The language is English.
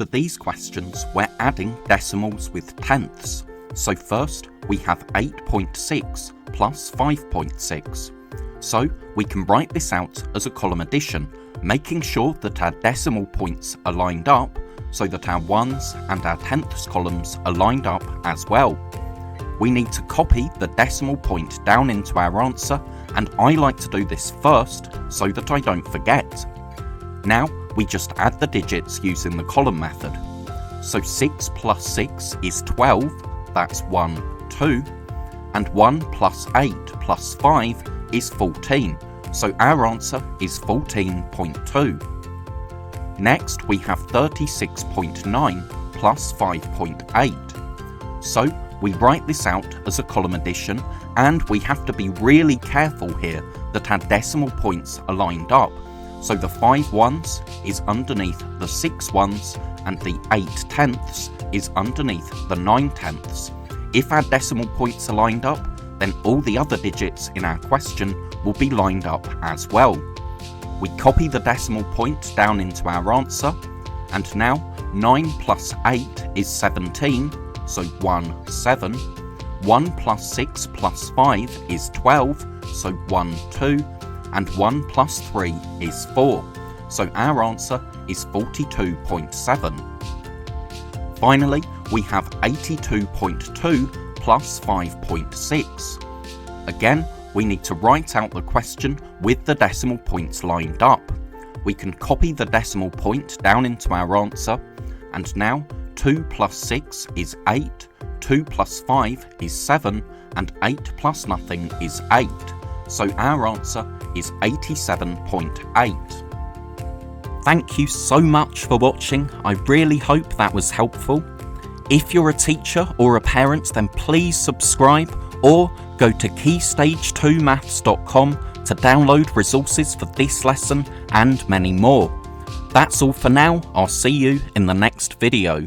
For these questions, we're adding decimals with tenths. So first, we have 8.6 plus 5.6. So we can write this out as a column addition, making sure that our decimal points are lined up so that our ones and our tenths columns are lined up as well. We need to copy the decimal point down into our answer, and I like to do this first so that I don't forget. Now we just add the digits using the column method. So 6 plus 6 is 12, that's 1, 2, and 1 plus 8 plus 5 is 14, so our answer is 14.2. Next we have 36.9 plus 5.8. So we write this out as a column addition, and we have to be really careful here that our decimal points are lined up. So the 5 ones is underneath the 6 ones, and the 8 tenths is underneath the 9 tenths. If our decimal points are lined up, then all the other digits in our question will be lined up as well. We copy the decimal point down into our answer, and now 9 plus 8 is 17, so 1, 7. 1 plus 6 plus 5 is 12, so 1, 2. And 1 plus 3 is 4, so our answer is 42.7. Finally, we have 82.2 plus 5.6. Again, we need to write out the question with the decimal points lined up. We can copy the decimal point down into our answer, and now 2 plus 6 is 8, 2 plus 5 is 7, and 8 plus nothing is 8. So our answer is 87.8. Thank you so much for watching. I really hope that was helpful. If you're a teacher or a parent, then please subscribe or go to keystage2maths.com to download resources for this lesson and many more. That's all for now. I'll see you in the next video.